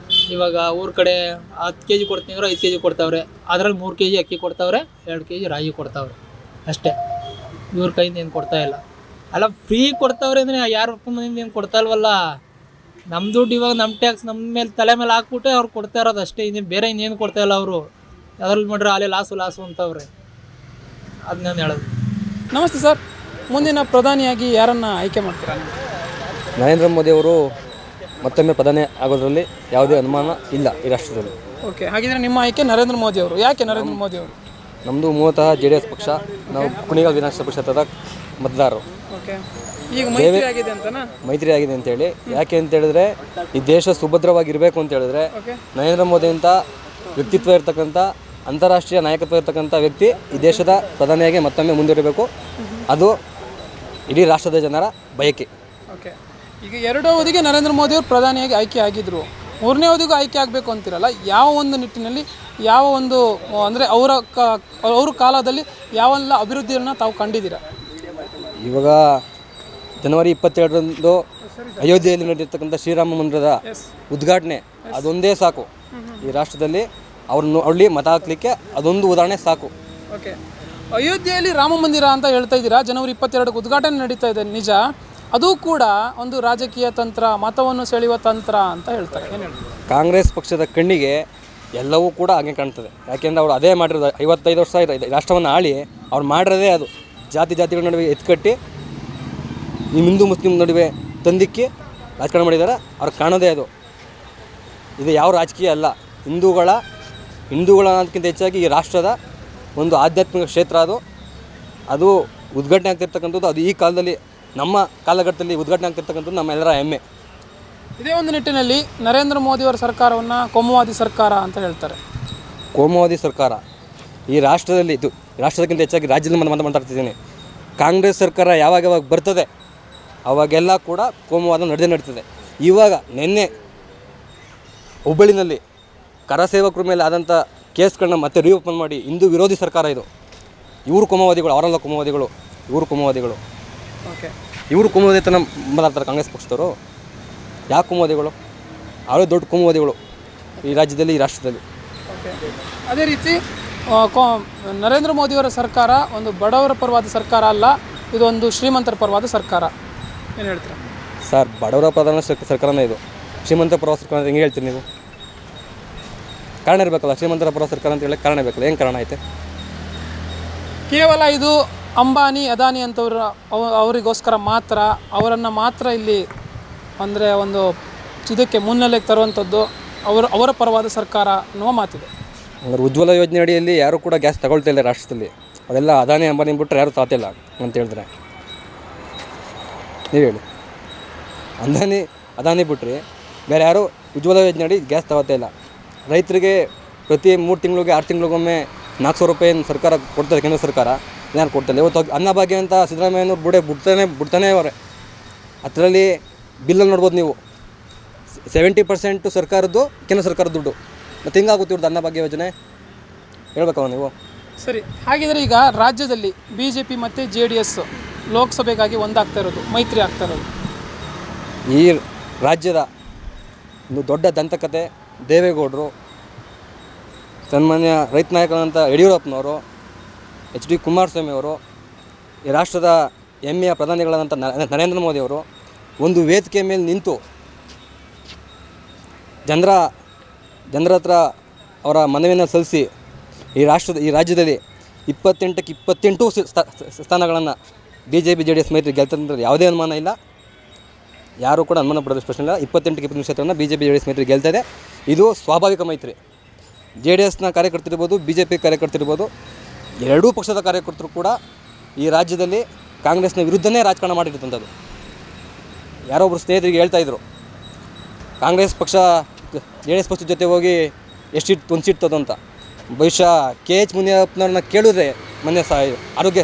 Speaker 2: ಇವಾಗ ಊರ ಕಡೆ 10 kg ಕೊಡ್ತೀನಿ ಅಂದ್ರೆ 5 kg ಕೊಡ್ತಾವ್ರೆ, ಅದರಲ್ಲಿ 3 kg ಅಕ್ಕಿ ಕೊಡ್ತಾವ್ರೆ, 2 kg ರಾಗಿ ಕೊಡ್ತಾವ್ರೆ ಅಷ್ಟೇ. ಇವ್ರ ಕೈಯಿಂದ ಏನು ಕೊಡ್ತಾ ಇಲ್ಲ. ಅಲ್ಲ, ಫ್ರೀ ಕೊಡ್ತಾವ್ರೆ ಅಂದರೆ ಯಾರ ಮನೆಯಿಂದ ಏನು ಕೊಡ್ತಾ ಇಲ್ವಲ್ಲ. ನಮ್ಮ ದುಡ್ಡು ಇವಾಗ ನಮ್ಮ ಟ್ಯಾಕ್ಸ್ ನಮ್ಮ ಮೇಲೆ ತಲೆ ಮೇಲೆ ಹಾಕ್ಬಿಟ್ಟೆ ಅವ್ರು ಕೊಡ್ತಾ ಇರೋದು ಅಷ್ಟೇ. ಇನ್ನೇನು ಬೇರೆ ಇನ್ನೇನು ಕೊಡ್ತಾ ಇಲ್ಲ ಅವರು. ಅದ್ರಲ್ಲಿ ಮಾಡ್ರೆ ಅಲ್ಲೇ ಲಾಸು ಅಂತವ್ರೆ, ಅದನ್ನೇನು ಹೇಳೋದು.
Speaker 3: ನಮಸ್ತೆ ಸರ್, ಮುಂದಿನ ಪ್ರಧಾನಿಯಾಗಿ ಯಾರನ್ನ ಆಯ್ಕೆ ಮಾಡ್ತೀರಾ?
Speaker 1: ನರೇಂದ್ರ ಮೋದಿ ಅವರು ಮತ್ತೊಮ್ಮೆ ಪ್ರಧಾನಿ ಆಗೋದ್ರಲ್ಲಿ ಯಾವುದೇ ಅನುಮಾನ ಇಲ್ಲ ಈ ರಾಷ್ಟ್ರದಲ್ಲಿ.
Speaker 3: ಓಕೆ, ಹಾಗಿದ್ರೆ ನಿಮ್ಮ ಆಯ್ಕೆ ನರೇಂದ್ರ ಮೋದಿ ಅವರು. ಯಾಕೆ ನರೇಂದ್ರ ಮೋದಿ ಅವರು?
Speaker 1: ನಮ್ಮದು ಮೂಲತಃ JDS ಪಕ್ಷ, ನಾವು ಕುಣಿಗಲ್ ವಿಧಾನಸಭಾ ಕ್ಷೇತ್ರದ ಮತದಾರರು.
Speaker 3: ಓಕೆ, ಈಗ ಮೈತ್ರಿ ಆಗಿದೆ ಅಂತನಾ?
Speaker 1: ಮೈತ್ರಿ ಆಗಿದೆ ಅಂತೇಳಿ. ಯಾಕೆ ಅಂತ ಹೇಳಿದ್ರೆ ಈ ದೇಶ ಸುಭದ್ರವಾಗಿರಬೇಕು ಅಂತ ಹೇಳಿದ್ರೆ ನರೇಂದ್ರ ಮೋದಿ ಅಂತ ವ್ಯಕ್ತಿತ್ವ ಇರ್ತಕ್ಕಂಥ, ಅಂತಾರಾಷ್ಟ್ರೀಯ ನಾಯಕತ್ವ ಇರ್ತಕ್ಕಂಥ ವ್ಯಕ್ತಿ ಈ ದೇಶದ ಪ್ರಧಾನಿಯಾಗಿ ಮತ್ತೊಮ್ಮೆ ಮುಂದುವರಿಬೇಕು. ಅದು ಇಡೀ ರಾಷ್ಟ್ರದ ಜನರ ಬಯಕೆ.
Speaker 3: ಓಕೆ, ಈಗ 2 ಅವಧಿಗೆ ನರೇಂದ್ರ ಮೋದಿ ಅವರು ಪ್ರಧಾನಿಯಾಗಿ ಆಯ್ಕೆ ಆಗಿದ್ರು, 3ನೇ ಅವಧಿಗೂ ಆಯ್ಕೆ ಆಗಬೇಕು ಅಂತಿರಲ್ಲ, ಯಾವ ಒಂದು ನಿಟ್ಟಿನಲ್ಲಿ, ಯಾವ ಒಂದು ಅಂದರೆ ಅವ್ರ ಕಾಲದಲ್ಲಿ ಯಾವೆಲ್ಲ ಅಭಿವೃದ್ಧಿಯನ್ನು ತಾವು ಕಂಡಿದ್ದೀರಾ?
Speaker 1: ಇವಾಗ ಜನವರಿ 27ರಂದು ಅಯೋಧ್ಯೆಯಲ್ಲಿ ನಡೆದಿರ್ತಕ್ಕಂಥ ಶ್ರೀರಾಮ ಮಂದಿರದ ಉದ್ಘಾಟನೆ, ಅದೊಂದೇ ಸಾಕು ಈ ರಾಷ್ಟ್ರದಲ್ಲಿ. ಅವ್ರನ್ನ ಅಲ್ಲಿ ಮತ ಹಾಕ್ಲಿಕ್ಕೆ ಅದೊಂದು ಉದಾಹರಣೆ ಸಾಕು.
Speaker 3: ಓಕೆ, ಅಯೋಧ್ಯೆಯಲ್ಲಿ ರಾಮ ಮಂದಿರ ಅಂತ ಹೇಳ್ತಾ ಇದ್ದೀರಾ, ಜನವರಿ 22ಕ್ಕೆ ಉದ್ಘಾಟನೆ ನಡೀತಾ ಇದೆ ನಿಜ. ಅದು ಕೂಡ ಒಂದು ರಾಜಕೀಯ ತಂತ್ರ, ಮತವನ್ನು ಸೆಳೆಯುವ ತಂತ್ರ ಅಂತ ಹೇಳ್ತಾರೆ. ಏನು ಹೇಳ್ತಾರೆ?
Speaker 1: ಕಾಂಗ್ರೆಸ್ ಪಕ್ಷದ ಕಣ್ಣಿಗೆ ಎಲ್ಲವೂ ಕೂಡ ಹಾಗೆ ಕಾಣ್ತದೆ. ಯಾಕೆಂದರೆ ಅವರು ಅದೇ ಮಾಡಿರೋದು. 55 ವರ್ಷ ರಾಷ್ಟ್ರವನ್ನು ಆಳಿ ಅವ್ರು ಮಾಡಿರೋದೇ ಅದು. ಜಾತಿಗಳ ನಡುವೆ ಎತ್ಕಟ್ಟಿ ಈ ಹಿಂದೂ ಮುಸ್ಲಿಂ ನಡುವೆ ತಂದಿಕ್ಕಿ ರಾಜಕಾರಣ ಮಾಡಿದ್ದಾರೆ. ಅವ್ರು ಕಾಣೋದೇ ಅದು. ಇದು ಯಾವ ರಾಜಕೀಯ ಅಲ್ಲ. ಹಿಂದೂಗಳ ಅನ್ನೋದಕ್ಕಿಂತ ಹೆಚ್ಚಾಗಿ ಈ ರಾಷ್ಟ್ರದ ಒಂದು ಆಧ್ಯಾತ್ಮಿಕ ಕ್ಷೇತ್ರ ಅದು. ಉದ್ಘಾಟನೆ ಆಗ್ತಿರ್ತಕ್ಕಂಥದ್ದು ಅದು ಈ ಕಾಲದಲ್ಲಿ ನಮ್ಮ ಕಾಲಘಟ್ಟದಲ್ಲಿ ಉದ್ಘಾಟನೆ ಆಗ್ತಿರ್ತಕ್ಕಂಥದ್ದು ನಮ್ಮೆಲ್ಲರ ಹೆಮ್ಮೆ.
Speaker 3: ಇದೇ ಒಂದು ನಿಟ್ಟಿನಲ್ಲಿ ನರೇಂದ್ರ ಮೋದಿಯವರ ಸರ್ಕಾರವನ್ನು ಕೋಮುವಾದಿ ಸರ್ಕಾರ ಅಂತ ಹೇಳ್ತಾರೆ.
Speaker 1: ಕೋಮುವಾದಿ ಸರ್ಕಾರ ಈ ರಾಷ್ಟ್ರದಲ್ಲಿ ಇದು ರಾಷ್ಟ್ರದಕ್ಕಿಂತ ಹೆಚ್ಚಾಗಿ ರಾಜ್ಯದಲ್ಲಿ ಮಾತಾಡ್ತಿದ್ದೀನಿ. ಕಾಂಗ್ರೆಸ್ ಸರ್ಕಾರ ಯಾವಾಗ ಬರ್ತದೆ ಅವಾಗೆಲ್ಲ ಕೂಡ ಕೋಮುವಾದ ನಡೀತದೆ. ಇವಾಗ ನಿನ್ನೆ ಹುಬ್ಬಳ್ಳಿನಲ್ಲಿ ಕರಸೇವಕರ ಮೇಲೆ ಆದಂಥ ಕೇಸ್ಗಳನ್ನ ಮತ್ತೆ ರೀಓಪನ್ ಮಾಡಿ ಹಿಂದೂ ವಿರೋಧಿ ಸರ್ಕಾರ ಇದು. ಇವರು ಕೋಮುವಾದಿಗಳು, ಅವರೆಲ್ಲ ಕೋಮುವಾದಿಗಳು, ಇವರು ಕೋಮುವಾದಿಗಳು.
Speaker 3: ಓಕೆ,
Speaker 1: ಇವರು ಕೋಮುವಾದಿತನ ಮಾತಾಡ್ತಾರೆ ಕಾಂಗ್ರೆಸ್ ಪಕ್ಷದವರು. ಯಾವ ಕೋಮುವಾದಿಗಳು? ಅವರೇ ದೊಡ್ಡ ಕೋಮುವಾದಿಗಳು ಈ ರಾಜ್ಯದಲ್ಲಿ, ಈ ರಾಷ್ಟ್ರದಲ್ಲಿ.
Speaker 3: ಓಕೆ, ಅದೇ ರೀತಿ ನರೇಂದ್ರ ಮೋದಿಯವರ ಸರ್ಕಾರ ಒಂದು ಬಡವರ ಪರವಾದ ಸರ್ಕಾರ ಅಲ್ಲ, ಇದೊಂದು ಶ್ರೀಮಂತರ ಪರವಾದ ಸರ್ಕಾರ. ಏನು ಹೇಳ್ತೀರಾ
Speaker 1: ಸರ್? ಬಡವರ ಪ್ರಧಾನ ಸರ್ಕಾರನೇ ಇದು. ಶ್ರೀಮಂತರ ಪರ ಸರ್ಕಾರ ಅಂತ ಹೆಂಗೆ ಹೇಳ್ತೀರಿ ನೀವು? ಕಾರಣ ಇರಬೇಕಲ್ಲ, ಶ್ರೀಮಂತರ ಪರ ಸರ್ಕಾರ ಅಂತ ಹೇಳಿ ಕಾರಣ ಇರಬೇಕಲ್ಲ. ಏನು ಕಾರಣ ಐತೆ?
Speaker 3: ಕೇವಲ ಇದು ಅಂಬಾನಿ ಅದಾನಿ ಅಂತವ್ರು ಅವರಿಗೋಸ್ಕರ ಮಾತ್ರ, ಅವರನ್ನು ಮಾತ್ರ ಇಲ್ಲಿ ಅಂದರೆ ಒಂದು ಇದಕ್ಕೆ ಮುನ್ನೆಲೆಗೆ ತರುವಂಥದ್ದು ಅವರ ಪರವಾದ ಸರ್ಕಾರ ಅನ್ನುವ ಮಾತಿದೆ.
Speaker 1: ಹಂಗಾರೆ ಉಜ್ವಲ ಯೋಜನೆ ಅಡಿಯಲ್ಲಿ ಯಾರು ಕೂಡ ಗ್ಯಾಸ್ ತಗೊಳ್ತಾ ಇಲ್ಲ ರಾಷ್ಟ್ರದಲ್ಲಿ. ಅವರೆಲ್ಲ ಅದಾನಿ ಅಂಬಾನಿ ಬಿಟ್ಟರೆ ಯಾರು ಸಾತಿಲ್ಲ ಅಂತ ಹೇಳಿದ್ರೆ ನೀವು ಹೇಳಿ. ಅದಾನಿ ಬಿಟ್ಟರೆ ಬೇರೆ ಯಾರು ಉಜ್ವಲ ಯೋಜನೆ ಅಡಿ ಗ್ಯಾಸ್ ತಗೋತಾ ಇಲ್ಲ. ರೈತರಿಗೆ ಪ್ರತಿ 3 ತಿಂಗಳಿಗೆ 6 ತಿಂಗಳಿಗೊಮ್ಮೆ 400 ರೂಪಾಯಿ ಸರ್ಕಾರ ಕೊಡ್ತಾರೆ, ಕೇಂದ್ರ ಸರ್ಕಾರ. ಯಾರು ಕೊಡ್ತಾರೆ? ಇವತ್ತು ಅನ್ನಭಾಗ್ಯ ಅಂತ ಸಿದ್ದರಾಮಯ್ಯನವ್ರು ಬಿಡ್ತಾನೆ ಅವರೇ. ಅದರಲ್ಲಿ ಬಿಲ್ಲಲ್ಲಿ ನೋಡ್ಬೋದು ನೀವು, 70% ಸರ್ಕಾರದ್ದು, ಕೇಂದ್ರ ಸರ್ಕಾರದ ದುಡ್ಡು. ಮತ್ತು ಹಿಂಗಾಗುತ್ತೆ ಇವ್ರದ್ದು ಅನ್ನಭಾಗ್ಯ ಯೋಜನೆ. ಹೇಳ್ಬೇಕವ ನೀವು.
Speaker 3: ಸರಿ, ಹಾಗಿದ್ರೆ ಈಗ ರಾಜ್ಯದಲ್ಲಿ BJP ಮತ್ತು JDS ಲೋಕಸಭೆಗಾಗಿ ಒಂದಾಗ್ತಾ ಇರೋದು, ಮೈತ್ರಿ ಆಗ್ತಾ ಇರೋದು.
Speaker 1: ಈ ರಾಜ್ಯದ ಒಂದು ದೊಡ್ಡ ದಂತಕತೆ ದೇವೇಗೌಡರು, ಸನ್ಮಾನ್ಯ ರೈತ ನಾಯಕರಾದಂಥ ಯಡಿಯೂರಪ್ಪನವರು, HD ಕುಮಾರಸ್ವಾಮಿ ಅವರು, ಈ ರಾಷ್ಟ್ರದ ಹೆಮ್ಮೆಯ ಪ್ರಧಾನಿಗಳಾದಂಥ ನರೇಂದ್ರ ಮೋದಿಯವರು ಒಂದು ವೇದಿಕೆ ಮೇಲೆ ನಿಂತು ಜನರ ಹತ್ರ ಅವರ ಮನವಿಯನ್ನು ಸಲ್ಲಿಸಿ ಈ ರಾಜ್ಯದಲ್ಲಿ 28ಕ್ಕೆ 28 ಸ್ಥಾನಗಳನ್ನು BJP JDS ಮೈತ್ರಿ ಗೆಲ್ತಂದ್ರೆ ಯಾವುದೇ ಅನುಮಾನ ಇಲ್ಲ. ಯಾರೂ ಕೂಡ ಅನುಮಾನ ಪಡೋದು ಪ್ರಶ್ನೆ ಇಲ್ಲ. 28ಕ್ಕೆ 20 ಕ್ಷೇತ್ರವನ್ನು BJP JDS ಮೈತ್ರಿ ಗೆಲ್ತದೆ. ಇದು ಸ್ವಾಭಾವಿಕ ಮೈತ್ರಿ. JDSನ ಕಾರ್ಯಕರ್ತರಿರ್ಬೋದು, BJP ಕಾರ್ಯಕರ್ತರಿರ್ಬೋದು, ಎರಡೂ ಪಕ್ಷದ ಕಾರ್ಯಕರ್ತರು ಕೂಡ ಈ ರಾಜ್ಯದಲ್ಲಿ ಕಾಂಗ್ರೆಸ್ನ ವಿರುದ್ಧನೇ ರಾಜಕಾರಣ ಮಾಡಿರ್ತಂಥದ್ದು. ಯಾರೊಬ್ಬರು ಸ್ನೇಹಿತರಿಗೆ ಹೇಳ್ತಾಯಿದ್ರು, ಕಾಂಗ್ರೆಸ್ ಪಕ್ಷ JDS ಪಕ್ಷದ ಜೊತೆ ಹೋಗಿ ಒಂದು ಸೀಟ್ ತದ್ದು ಅಂತ. ಬಹುಶಃ KH ಮುನಿಯಪ್ಪನವ್ರನ್ನ ಕೇಳಿದ್ರೆ ಮೊನ್ನೆ ಆರೋಗ್ಯ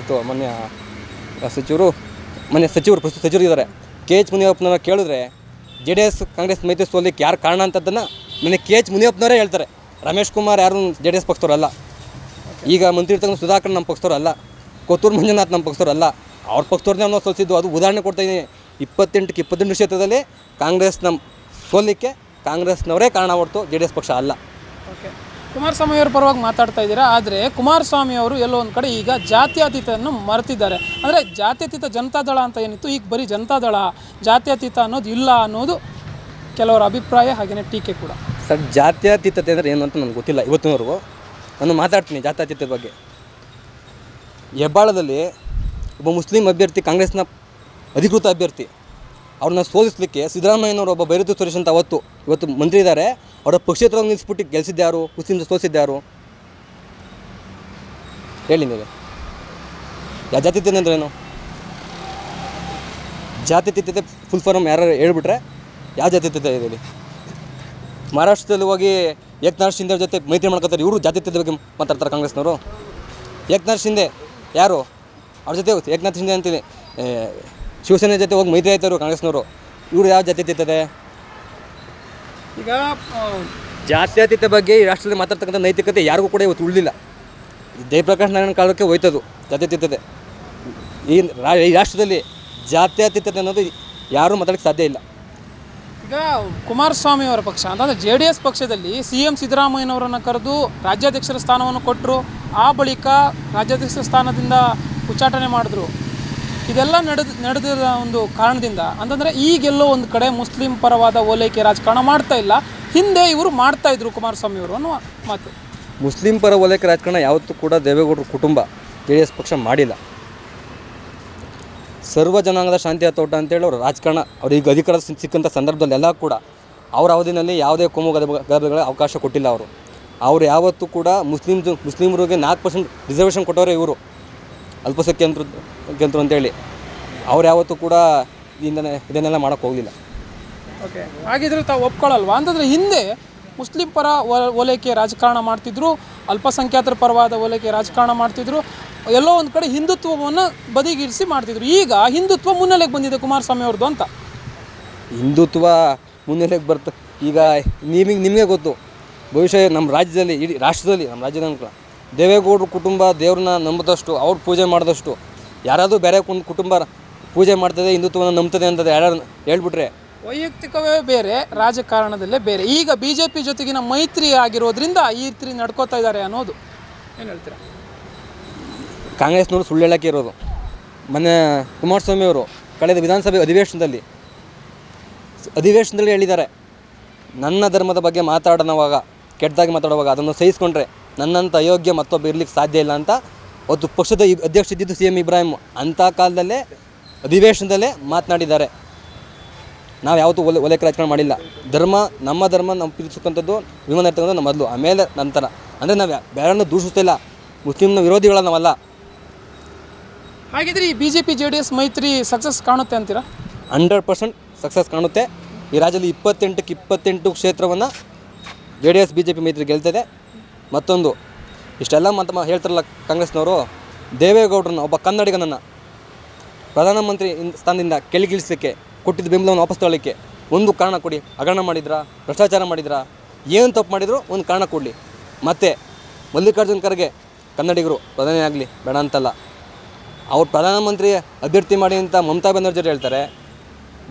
Speaker 1: ಮೊನ್ನೆ ಸಚಿವರು ಪ್ರಸ್ತುತ ಸಚಿವರಿದ್ದಾರೆ. KH ಮುನಿಯಪ್ಪನವ್ರನ್ನ ಕೇಳಿದ್ರೆ JDS ಕಾಂಗ್ರೆಸ್ ಮೈತ್ರಿ ಸೋಲಿಕ್ಕೆ ಯಾರು ಕಾರಣ ಅಂತದ್ದನ್ನು ನನಗೆ KH ಮುನಿಯಪ್ಪನವರೇ ಹೇಳ್ತಾರೆ. ರಮೇಶ್ ಕುಮಾರ್ ಯಾರು JDS ಪಕ್ಷದವರಲ್ಲ. ಈಗ ಮಂತ್ರಿ ಇರ್ತಕ್ಕಂಥ ಸುಧಾಕರ್ ನಮ್ಮ ಪಕ್ಷದವರಲ್ಲ. ಕೊತ್ತೂರು ಮಂಜುನಾಥ್ ನಮ್ಮ ಪಕ್ಷದವರಲ್ಲ. ಅವ್ರ ಪಕ್ಷದವ್ರನ್ನೇ ನಾವು ಸೋಲಿಸಿದ್ದು. ಅದು ಉದಾಹರಣೆ ಕೊಡ್ತಾಯಿದ್ದೀನಿ. 28ಕ್ಕೆ 28 ಕ್ಷೇತ್ರದಲ್ಲಿ ಕಾಂಗ್ರೆಸ್ನ ಸೋಲಿಕ್ಕೆ ಕಾಂಗ್ರೆಸ್ನವರೇ ಕಾರಣ ಹೊರತು JDS ಪಕ್ಷ ಅಲ್ಲ.
Speaker 3: ಓಕೆ, ಕುಮಾರಸ್ವಾಮಿ ಅವರ ಪರವಾಗಿ ಮಾತಾಡ್ತಾ ಇದ್ದೀರಾ. ಆದರೆ ಕುಮಾರಸ್ವಾಮಿ ಅವರು ಎಲ್ಲೋ ಒಂದು ಕಡೆ ಈಗ ಜಾತ್ಯತೀತವನ್ನು ಮರೆತಿದ್ದಾರೆ. ಅಂದರೆ ಜಾತ್ಯತೀತ ಜನತಾದಳ ಅಂತ ಏನಿತ್ತು, ಈಗ ಬರೀ ಜನತಾದಳ, ಜಾತ್ಯತೀತ ಅನ್ನೋದು ಇಲ್ಲ ಅನ್ನೋದು ಕೆಲವರ ಅಭಿಪ್ರಾಯ, ಹಾಗೆಯೇ ಟೀಕೆ ಕೂಡ.
Speaker 1: ಸರ್, ಜಾತ್ಯತೀತತೆ ಅಂದರೆ ಏನು ಅಂತ ನನಗೆ ಗೊತ್ತಿಲ್ಲ ಇವತ್ತಿನವರೆಗೂ. ನಾನು ಮಾತಾಡ್ತೀನಿ ಜಾತ್ಯತೀತದ ಬಗ್ಗೆ. ಹೆಬ್ಬಾಳದಲ್ಲಿ ಒಬ್ಬ ಮುಸ್ಲಿಂ ಅಭ್ಯರ್ಥಿ, ಕಾಂಗ್ರೆಸ್ನ ಅಧಿಕೃತ ಅಭ್ಯರ್ಥಿ, ಅವ್ರನ್ನ ಸೋಲಿಸಲಿಕ್ಕೆ ಸಿದ್ದರಾಮಯ್ಯನವರು ಒಬ್ಬ ಬೈರತಿ ಸುರೇಶ್ ಅಂತ ಇವತ್ತು ಮಂತ್ರಿ ಇದ್ದಾರೆ, ಅವರ ಪಕ್ಷೇತರವಾಗಿ ನಿಲ್ಲಿಸ್ಬಿಟ್ಟು ಗೆಲ್ಲಿಸಿದ್ಯಾರು? ಮುಸ್ಲಿಂ ಸೋಲಿಸಿದ್ಯಾರು? ಹೇಳಿ ನೀವು. ಯಾವ ಜಾತ್ಯತೀತತೆ ಅಂದ್ರೇನು? ಜಾತ್ಯತೀತತೆ ಫುಲ್ ಫಾರ್ಮ್ ಯಾರು ಹೇಳ್ಬಿಟ್ರೆ ಯಾವ ಜಾತ್ಯತೀತತೆ ಇದೆ? ಮಹಾರಾಷ್ಟ್ರದಲ್ಲಿ ಹೋಗಿ ಏಕನಾಥ್ ಶಿಂದೆ ಜೊತೆ ಮೈತ್ರಿ ಮಾಡ್ಕೊತಾರೆ. ಇವರು ಜಾತ್ಯತೀತದ ಬಗ್ಗೆ ಮಾತಾಡ್ತಾರೆ ಕಾಂಗ್ರೆಸ್ನವರು. ಏಕನಾಥ್ ಶಿಂದೆ ಯಾರು? ಅವ್ರ ಜೊತೆ ಏಕನಾಥ್ ಶಿಂದೆ ಅಂತೀನಿ ಶಿವಸೇನೆ ಜೊತೆ ಹೋಗಿ ಮೈತ್ರಿ ಆಯ್ತಾರು ಕಾಂಗ್ರೆಸ್ನವರು. ಇವರು ಯಾವ ಜಾತ್ಯತೀತತೆ?
Speaker 3: ಈಗ
Speaker 1: ಜಾತ್ಯತೀತ ಬಗ್ಗೆ ಈ ರಾಷ್ಟ್ರದಲ್ಲಿ ಮಾತಾಡ್ತಕ್ಕಂಥ ನೈತಿಕತೆ ಯಾರಿಗೂ ಕೂಡ ಇವತ್ತು ಉಳಿದಿಲ್ಲ. ಜಯಪ್ರಕಾಶ್ ನಾರಾಯಣ ಕಾಲಕ್ಕೆ ಹೋಯ್ತದು ಜಾತ್ಯತೀತತೆ. ಈ ರಾಷ್ಟ್ರದಲ್ಲಿ ಜಾತ್ಯತೀತತೆ ಅನ್ನೋದು ಯಾರೂ ಮಾತಾಡೋಕ್ಕೆ ಸಾಧ್ಯ ಇಲ್ಲ.
Speaker 3: ಈಗ ಕುಮಾರಸ್ವಾಮಿ ಅವರ ಪಕ್ಷ ಅಂತಂದರೆ JDS ಪಕ್ಷದಲ್ಲಿ CM ಸಿದ್ದರಾಮಯ್ಯನವರನ್ನು ಕರೆದು ರಾಜ್ಯಾಧ್ಯಕ್ಷರ ಸ್ಥಾನವನ್ನು ಕೊಟ್ಟರು. ಆ ಬಳಿಕ ರಾಜ್ಯಾಧ್ಯಕ್ಷರ ಸ್ಥಾನದಿಂದ ಉಚ್ಚಾಟನೆ ಮಾಡಿದ್ರು. ಇದೆಲ್ಲ ನಡೆದಿರೋ ಒಂದು ಕಾರಣದಿಂದ ಅಂತಂದರೆ ಈಗೆಲ್ಲೋ ಒಂದು ಕಡೆ ಮುಸ್ಲಿಂ ಪರವಾದ ಓಲೈಕೆ ರಾಜಕಾರಣ ಮಾಡ್ತಾ ಇಲ್ಲ, ಹಿಂದೆ ಇವರು ಮಾಡ್ತಾ ಇದ್ರು ಕುಮಾರಸ್ವಾಮಿ ಅವರು ಅನ್ನುವ ಮಾತು.
Speaker 1: ಮುಸ್ಲಿಂ ಪರ ಓಲೈಕೆ ರಾಜಕಾರಣ ಯಾವತ್ತೂ ಕೂಡ ದೇವೇಗೌಡರ ಕುಟುಂಬ JDS ಪಕ್ಷ ಮಾಡಿಲ್ಲ. ಸರ್ವ ಜನಾಂಗದ ಶಾಂತಿಯ ತೋಟ ಅಂತೇಳಿ ಅವರು ರಾಜಕಾರಣ ಅವ್ರಿಗೆ ಅಧಿಕಾರ ಸಿಕ್ಕಂಥ ಸಂದರ್ಭದಲ್ಲೆಲ್ಲ ಕೂಡ ಅವರ ಅವಧಿನಲ್ಲಿ ಯಾವುದೇ ಕೋಮು ಗಲಭೆಗಳ ಅವಕಾಶ ಕೊಟ್ಟಿಲ್ಲ. ಅವರು ಯಾವತ್ತೂ ಕೂಡ ಮುಸ್ಲಿಮ್ರಿಗೆ 4% ರಿಸರ್ವೇಷನ್ ಕೊಟ್ಟವರೇ ಇವರು. ಅಲ್ಪಸಂಖ್ಯಾತರು ಅಂತೇಳಿ ಅವ್ರು ಯಾವತ್ತೂ ಕೂಡ ಇದನ್ನೆಲ್ಲ ಮಾಡೋಕ್ಕೆ ಹೋಗಲಿಲ್ಲ.
Speaker 3: ಓಕೆ, ಹಾಗಿದ್ರೆ ತಾವು ಒಪ್ಕೊಳ್ಳಲ್ವಾ ಅಂತಂದರೆ ಹಿಂದೆ ಮುಸ್ಲಿಂ ಪರ ಓಲೈಕೆ ರಾಜಕಾರಣ ಮಾಡ್ತಿದ್ರು, ಅಲ್ಪಸಂಖ್ಯಾತರ ಪರವಾದ ಓಲೈಕೆ ರಾಜಕಾರಣ ಮಾಡ್ತಿದ್ರು, ಎಲ್ಲೋ ಒಂದು ಕಡೆ ಹಿಂದುತ್ವವನ್ನು ಬದಿಗಿರಿಸಿ ಮಾಡ್ತಿದ್ರು. ಈಗ ಹಿಂದುತ್ವ ಮುನ್ನೆಲೆಗೆ ಬಂದಿದೆ ಕುಮಾರಸ್ವಾಮಿ ಅವ್ರದ್ದು ಅಂತ.
Speaker 1: ಹಿಂದುತ್ವ ಮುನ್ನೆಲೆಗೆ ಬರ್ತ ಈಗ ನಿಮಗೆ ಗೊತ್ತು, ಬಹುಶಃ ನಮ್ಮ ರಾಜ್ಯದಲ್ಲಿ ಇಡೀ ರಾಷ್ಟ್ರದಲ್ಲಿ ನಮ್ಮ ರಾಜ್ಯದ ದೇವೇಗೌಡರು ಕುಟುಂಬ ದೇವ್ರನ್ನ ನಂಬಿದಷ್ಟು, ಅವ್ರು ಪೂಜೆ ಮಾಡಿದಷ್ಟು ಯಾರಾದರೂ ಬೇರೆ ಕುಟುಂಬ ಪೂಜೆ ಮಾಡ್ತದೆ ಹಿಂದುತ್ವವನ್ನು ನಂಬ್ತದೆ ಅಂತ ಯಾರು ಹೇಳ್ಬಿಟ್ರೆ
Speaker 3: ವೈಯಕ್ತಿಕವೇ ಬೇರೆ, ರಾಜಕಾರಣದಲ್ಲೇ ಬೇರೆ. ಈಗ BJP ಜೊತೆಗಿನ ಮೈತ್ರಿ ಆಗಿರೋದ್ರಿಂದ ಈ ರೀತಿ ನಡ್ಕೋತಾ ಇದ್ದಾರೆ ಅನ್ನೋದು ಏನು ಹೇಳ್ತೀರಾ?
Speaker 1: ಕಾಂಗ್ರೆಸ್ನವರು ಸುಳ್ಳು ಹೇಳೋಕ್ಕೆ ಇರೋದು. ಮೊನ್ನೆ ಕುಮಾರಸ್ವಾಮಿ ಅವರು ಕಳೆದ ವಿಧಾನಸಭೆ ಅಧಿವೇಶನದಲ್ಲಿ ಹೇಳಿದ್ದಾರೆ, ನನ್ನ ಧರ್ಮದ ಬಗ್ಗೆ ಮಾತಾಡೋವಾಗ ಕೆಟ್ಟದಾಗಿ ಮಾತಾಡುವಾಗ ಅದನ್ನು ಸಹಿಸ್ಕೊಂಡ್ರೆ ನನ್ನಂಥ ಅಯೋಗ್ಯ ಮತ್ತೊಬ್ಬ ಇರಲಿಕ್ಕೆ ಸಾಧ್ಯ ಇಲ್ಲ ಅಂತ ಅವತ್ತು ಪಕ್ಷದ ಅಧ್ಯಕ್ಷ ಇದ್ದಿದ್ದು CM ಇಬ್ರಾಹಿಂ ಅಂಥ ಕಾಲದಲ್ಲೇ ಅಧಿವೇಶನದಲ್ಲೇ ಮಾತನಾಡಿದ್ದಾರೆ. ನಾವು ಯಾವತ್ತೂ ಓಲೈಕೆ ರಾಜಕಾರಣ ಮಾಡಿಲ್ಲ. ನಮ್ಮ ಧರ್ಮ ನಾವು ಪ್ರೀತಿಸಕ್ಕಂಥದ್ದು ವಿಮಾನ ಇರ್ತಕ್ಕಂಥದ್ದು ನಮ್ಮ ಮೊದಲು, ಆಮೇಲೆ ನಂತರ. ಅಂದರೆ ನಾವು ಬೇರೆಯನ್ನು ದೂಷಿಸ್ತಿಲ್ಲ, ಮುಸ್ಲಿಮ್ನ ವಿರೋಧಿಗಳ ನಾವಲ್ಲ.
Speaker 3: ಹಾಗಿದ್ರೆ ಈ BJP JDS ಮೈತ್ರಿ ಸಕ್ಸಸ್ ಕಾಣುತ್ತೆ ಅಂತೀರಾ?
Speaker 1: 100% ಸಕ್ಸಸ್ ಕಾಣುತ್ತೆ. ಈ ರಾಜ್ಯದಲ್ಲಿ 28 ಕ್ಷೇತ್ರವನ್ನು JDS BJP ಮೈತ್ರಿ ಗೆಲ್ತದೆ. ಮತ್ತೊಂದು ಇಷ್ಟೆಲ್ಲ ಹೇಳ್ತಾರಲ್ಲ ಕಾಂಗ್ರೆಸ್ನವರು, ದೇವೇಗೌಡರನ್ನ ಒಬ್ಬ ಕನ್ನಡಿಗನನ್ನು ಪ್ರಧಾನಮಂತ್ರಿ ಸ್ಥಾನದಿಂದ ಕೆಳಗಿಳಿಸಲಿಕ್ಕೆ ಕೊಟ್ಟಿದ್ದ ಬೆಂಬಲವನ್ನು ವಾಪಸ್ ತಗೊಳ್ಳಿಕ್ಕೆ ಒಂದು ಕಾರಣ ಕೊಡಿ. ಹಗರಣ ಮಾಡಿದ್ರಾ, ಭ್ರಷ್ಟಾಚಾರ ಮಾಡಿದ್ರಾ, ಏನು ತಪ್ಪು ಮಾಡಿದ್ರು ಒಂದು ಕಾರಣ ಕೊಡಲಿ. ಮತ್ತು ಮಲ್ಲಿಕಾರ್ಜುನ ಖರ್ಗೆ ಕನ್ನಡಿಗರು ಪ್ರಧಾನಿ ಆಗಲಿ ಬೇಡ ಅಂತಲ್ಲ, ಅವ್ರು ಪ್ರಧಾನಮಂತ್ರಿ ಅಭ್ಯರ್ಥಿ ಮಾಡಿ ಅಂತ ಮಮತಾ ಬ್ಯಾನರ್ಜಿ ಹೇಳ್ತಾರೆ,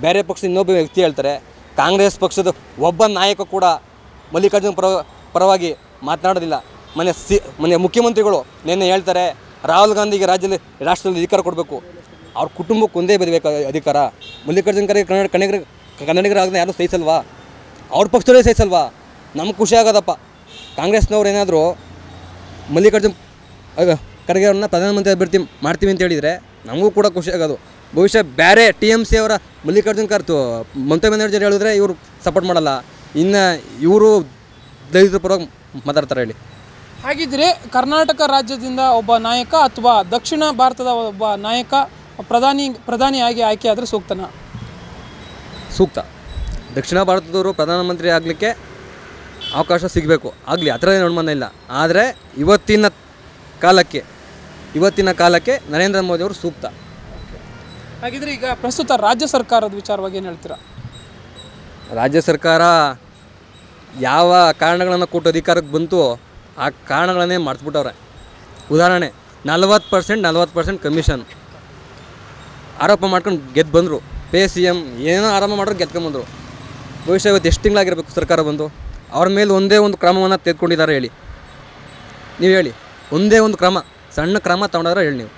Speaker 1: ಬೇರೆ ಪಕ್ಷದ ಇನ್ನೊಬ್ಬ ವ್ಯಕ್ತಿ ಹೇಳ್ತಾರೆ. ಕಾಂಗ್ರೆಸ್ ಪಕ್ಷದ ಒಬ್ಬ ನಾಯಕ ಕೂಡ ಮಲ್ಲಿಕಾರ್ಜುನ ಪರವಾಗಿ ಮಾತನಾಡೋದಿಲ್ಲ. ಮೊನ್ನೆ ಮುಖ್ಯಮಂತ್ರಿಗಳು ನಿನ್ನೆ ಹೇಳ್ತಾರೆ ರಾಹುಲ್ ಗಾಂಧಿಗೆ ರಾಷ್ಟ್ರದಲ್ಲಿ ಅಧಿಕಾರ ಕೊಡಬೇಕು, ಅವ್ರ ಕುಟುಂಬಕ್ಕೆ ಒಂದೇ ಬದಬೇಕು ಅಧಿಕಾರ. ಮಲ್ಲಿಕಾರ್ಜುನ ಖರ್ಗೆ ಕನ್ನಡಿಗರಾಗದೆ ಯಾರೂ ಸಹಿಸಲ್ವಾ? ಅವ್ರ ಪಕ್ಷದವರೇ ಸಹಿಸಲ್ವಾ? ನಮ್ಗೆ ಖುಷಿ ಆಗೋದಪ್ಪ. ಕಾಂಗ್ರೆಸ್ನವ್ರು ಏನಾದರೂ ಮಲ್ಲಿಕಾರ್ಜುನ ಖರ್ಗೆ ಅವ್ರನ್ನ ಪ್ರಧಾನಮಂತ್ರಿ ಅಭ್ಯರ್ಥಿ ಮಾಡ್ತೀವಿ ಅಂತ ಹೇಳಿದರೆ ನಮಗೂ ಕೂಡ ಖುಷಿ ಆಗೋದು. ಬಹುಶಃ ಬೇರೆ TMC ಅವರ ಮಲ್ಲಿಕಾರ್ಜುನ ಖರ್ಗೆ ಮಮತಾ ಬ್ಯಾನರ್ಜಿ ಹೇಳಿದ್ರೆ ಇವರು ಸಪೋರ್ಟ್ ಮಾಡಲ್ಲ, ಇನ್ನು ಇವರು ದಲಿತರ ಪರವಾಗಿ ಮಾತಾಡ್ತಾರೆ ಹೇಳಿ.
Speaker 3: ಹಾಗಿದ್ರೆ ಕರ್ನಾಟಕ ರಾಜ್ಯದಿಂದ ಒಬ್ಬ ನಾಯಕ ಅಥವಾ ದಕ್ಷಿಣ ಭಾರತದ ಒಬ್ಬ ನಾಯಕ ಪ್ರಧಾನಿಯಾಗಿ ಆಯ್ಕೆ ಆದರೆ ಸೂಕ್ತನಾ?
Speaker 1: ಸೂಕ್ತ. ದಕ್ಷಿಣ ಭಾರತದವರು ಪ್ರಧಾನಮಂತ್ರಿ ಆಗಲಿಕ್ಕೆ ಅವಕಾಶ ಸಿಗಬೇಕು, ಆಗಲಿ, ಆ ಥರ ನೋಡ್ಮನ ಇಲ್ಲ. ಆದರೆ ಇವತ್ತಿನ ಕಾಲಕ್ಕೆ ನರೇಂದ್ರ ಮೋದಿಯವರು ಸೂಕ್ತ.
Speaker 3: ಹಾಗಿದ್ರೆ ಈಗ ಪ್ರಸ್ತುತ ರಾಜ್ಯ ಸರ್ಕಾರದ ವಿಚಾರವಾಗಿ ಏನು ಹೇಳ್ತೀರಾ?
Speaker 1: ರಾಜ್ಯ ಸರ್ಕಾರ ಯಾವ ಕಾರಣಗಳನ್ನು ಕೊಟ್ಟು ಅಧಿಕಾರಕ್ಕೆ ಬಂತು ಆ ಕಾರಣಗಳನ್ನೇ ಮಾಡಿಸ್ಬಿಟ್ಟವ್ರೆ. ಉದಾಹರಣೆ 40% ಕಮಿಷನ್ ಆರೋಪ ಮಾಡ್ಕೊಂಡು ಗೆದ್ದು ಬಂದರು. CM ಏನೋ ಆರೋಪ ಮಾಡೋರು ಗೆದ್ಕೊಂಡ್ಬಂದರು. ಬಹುಶಃ ಇವತ್ತು ಎಷ್ಟು ತಿಂಗಳಾಗಿರ್ಬೇಕು ಸರ್ಕಾರ ಬಂದು? ಅವ್ರ ಮೇಲೆ ಒಂದೇ ಒಂದು ಕ್ರಮವನ್ನು ತೆಗೆದುಕೊಂಡಿದ್ದಾರೆ ಹೇಳಿ, ನೀವು ಹೇಳಿ. ಒಂದೇ ಒಂದು ಸಣ್ಣ ಕ್ರಮ ತಗೊಂಡಾರ ಹೇಳಿ ನೀವು.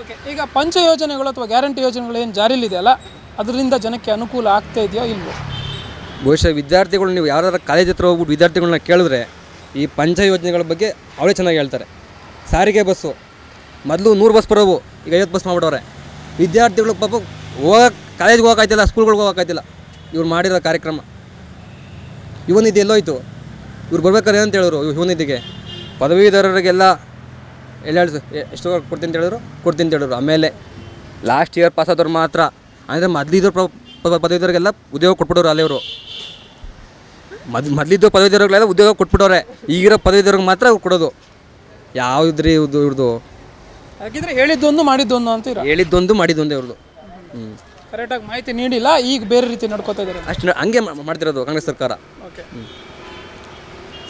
Speaker 3: ಓಕೆ, ಈಗ ಪಂಚ ಯೋಜನೆಗಳು ಅಥವಾ ಗ್ಯಾರಂಟಿ ಯೋಜನೆಗಳು ಏನು ಜಾರಿಯಲ್ಲಿದೆಯಲ್ಲ ಅದರಿಂದ ಜನಕ್ಕೆ ಅನುಕೂಲ ಆಗ್ತಾ ಇದೆಯೋ ಇಲ್ವೋ?
Speaker 1: ಬಹುಶಃ ವಿದ್ಯಾರ್ಥಿಗಳು, ನೀವು ಯಾರು ಕಾಲೇಜ್ ಹತ್ರ ಹೋಗ್ಬಿಟ್ಟು ವಿದ್ಯಾರ್ಥಿಗಳನ್ನ ಕೇಳಿದ್ರೆ ಈ ಪಂಚ ಯೋಜನೆಗಳ ಬಗ್ಗೆ ಅವರೇ ಚೆನ್ನಾಗಿ ಹೇಳ್ತಾರೆ. ಸಾರಿಗೆ ಬಸ್ಸು ಮೊದಲು 100 ಬಸ್ ಬರೋವು, ಈಗ 50 ಬಸ್ ಮಾಡಿಬಿಡವ್ರೆ. ವಿದ್ಯಾರ್ಥಿಗಳು ಪಾಪ ಕಾಲೇಜ್ಗೆ ಹೋಗೋಕ್ಕಾಯ್ತಿಲ್ಲ, ಸ್ಕೂಲ್ಗಳಿಗೆ ಹೋಗೋಕ್ಕಾಯ್ತಿಲ್ಲ. ಇವ್ರು ಮಾಡಿರೋ ಕಾರ್ಯಕ್ರಮ ಯುವನಿಧಿ ಎಲ್ಲೋಯ್ತು? ಇವ್ರು ಬರ್ಬೇಕಾರೆ ಅಂತ ಹೇಳಿದ್ರು ಯುವನಿಧಿಗೆ. ಪದವೀಧರರಿಗೆಲ್ಲ ಎಷ್ಟು ಕೊಡ್ತೀನಿ ಅಂತ ಹೇಳಿದ್ರು. ಆಮೇಲೆ ಲಾಸ್ಟ್ ಇಯರ್ ಪಾಸ್ ಆದವ್ರು ಮಾತ್ರ, ಅಂದರೆ ಮೊದಲಿದ್ದವ್ರು ಪದವೀಧರಿಗೆಲ್ಲ ಉದ್ಯೋಗ ಕೊಟ್ಬಿಟ್ಟವ್ರು ಅಲ್ಲಿ ಅವರು. ಮೊದಲಿದ್ದು ಪದವೀಧರರಿಗೆಲ್ಲ ಉದ್ಯೋಗ ಕೊಟ್ಬಿಟ್ಟವ್ರೆ. ಈಗಿರೋ ಪದವೀಧರಿಗೆ ಮಾತ್ರ ಕೊಡೋದು. ಯಾವುದ್ರಿ ಇವ್ರದ್ದು?
Speaker 3: ಹಾಗಿದ್ರೆ ಹೇಳಿದ್ದೊಂದು ಮಾಡಿದ್ದೊಂದು ಅಂತ
Speaker 1: ಹೇಳಿದ್ದೊಂದು ಮಾಡಿದ್ದೊಂದು ಇವ್ರದ್ದು.
Speaker 3: ಕರೆಕ್ಟಾಗಿ ಮಾಹಿತಿ ನೀಡಿಲ್ಲ, ಈಗ ಬೇರೆ ರೀತಿ ನಡ್ಕೋತಾ ಇದ್ದಾರೆ
Speaker 1: ಅಷ್ಟು. ಹಂಗೆ ಮಾಡ್ತಿರೋದು ಕಾಂಗ್ರೆಸ್ ಸರ್ಕಾರ.
Speaker 3: ಓಕೆ,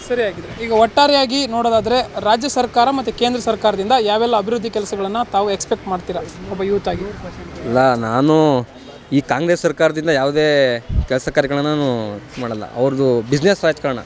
Speaker 3: ಸರಿ. ಆಗಿದ್ರೆ ಈಗ ಒಟ್ಟಾರೆಯಾಗಿ ನೋಡೋದಾದರೆ ರಾಜ್ಯ ಸರ್ಕಾರ ಮತ್ತು ಕೇಂದ್ರ ಸರ್ಕಾರದಿಂದ ಯಾವೆಲ್ಲ ಅಭಿವೃದ್ಧಿ ಕೆಲಸಗಳನ್ನು ತಾವು ಎಕ್ಸ್ಪೆಕ್ಟ್ ಮಾಡ್ತೀರಾ ಒಬ್ಬ ಯೂತ್ ಆಗಿ?
Speaker 1: ಇಲ್ಲ, ನಾನು ಈ ಕಾಂಗ್ರೆಸ್ ಸರ್ಕಾರದಿಂದ ಯಾವುದೇ ಕೆಲಸ ಕಾರ್ಯಗಳನ್ನು ನಾನು ಮಾಡಲ್ಲ. ಅವ್ರದ್ದು ಬಿಸ್ನೆಸ್ ರಾಜಕಾರಣ.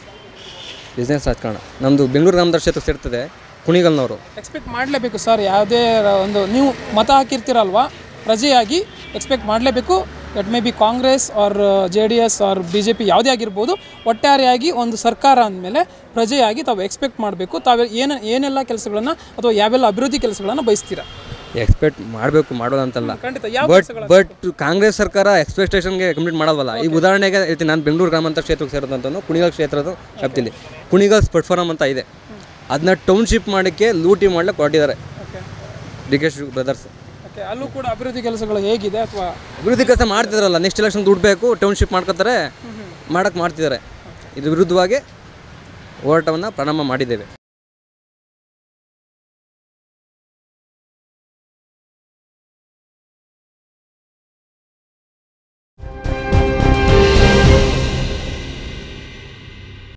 Speaker 1: ನಮ್ಮದು ಬೆಂಗಳೂರು ಗ್ರಾಮಾಂತರ ಕ್ಷೇತ್ರ ಸೇರ್ತದೆ ಕುಣಿಗಲ್ನವರು.
Speaker 3: ಎಕ್ಸ್ಪೆಕ್ಟ್ ಮಾಡಲೇಬೇಕು ಸರ್, ಯಾವುದೇ ಒಂದು ನೀವು ಮತ ಹಾಕಿರ್ತೀರಲ್ವಾ, ಪ್ರಜೆಯಾಗಿ ಎಕ್ಸ್ಪೆಕ್ಟ್ ಮಾಡಲೇಬೇಕು. That may be Congress or JDS or BJP ಯಾವುದೇ ಆಗಿರ್ಬೋದು. ಒಟ್ಟಾರೆಯಾಗಿ ಒಂದು ಸರ್ಕಾರ ಅಂದಮೇಲೆ ಪ್ರಜೆಯಾಗಿ ತಾವು ಎಕ್ಸ್ಪೆಕ್ಟ್ ಮಾಡಬೇಕು. ತಾವು ಏನೆಲ್ಲ ಕೆಲಸಗಳನ್ನು ಅಥವಾ ಯಾವೆಲ್ಲ ಅಭಿವೃದ್ಧಿ ಕೆಲಸಗಳನ್ನು ಬಯಸ್ತೀರಾ?
Speaker 1: ಎಕ್ಸ್ಪೆಕ್ಟ್ ಮಾಡಬೇಕು, ಮಾಡೋದಂತಲ್ಲ. ಬಟ್ ಕಾಂಗ್ರೆಸ್ ಸರ್ಕಾರ ಎಕ್ಸ್ಪೆಕ್ಟೇಷನ್ಗೆ ಕಂಪ್ಲೀಟ್ ಮಾಡೋದಲ್ಲ. ಈ ಉದಾಹರಣೆಗೆ ಹೇಳ್ತೀನಿ, ನಾನು ಬೆಂಗಳೂರು ಗ್ರಾಮಾಂತರ ಕ್ಷೇತ್ರಕ್ಕೆ ಸೇರೋದಂತಂದು ಕುಣಿಗಲ್ ಕ್ಷೇತ್ರದ ವ್ಯಾಪ್ತಿಲಿ ಕುಣಿಗಲ್ ಸ್ಪಟ್ ಫಾರಮ್ ಅಂತ ಇದೆ. ಅದನ್ನ ಟೌನ್ಶಿಪ್ ಮಾಡೋಕ್ಕೆ ಲೂಟಿ ಮಾಡ್ಲಿಕ್ಕೆ ಹೊರಟಿದ್ದಾರೆ. D K she brothers.
Speaker 3: Okay, ಅಲ್ಲೂ ಕೂಡ ಅಭಿವೃದ್ಧಿ ಕೆಲಸಗಳು ಹೇಗಿದೆ ಅಥವಾ
Speaker 1: ಅಭಿವೃದ್ಧಿ ಕೆಲಸ ಮಾಡ್ತಿದಾರಲ್ಲ, ನೆಕ್ಸ್ಟ್ ಎಲೆಕ್ಷನ್ ದುಡ್ಡು ಬೇಕು, ಟೌನ್ಶಿಪ್ ಮಾಡ್ಕೊತಾರೆ, ಮಾಡ್ತಿದ್ದಾರೆ. ಇದು ವಿರುದ್ಧವಾಗಿ ಹೋರಾಟವನ್ನು ಪ್ರಾರಂಭ ಮಾಡಿದ್ದೇವೆ.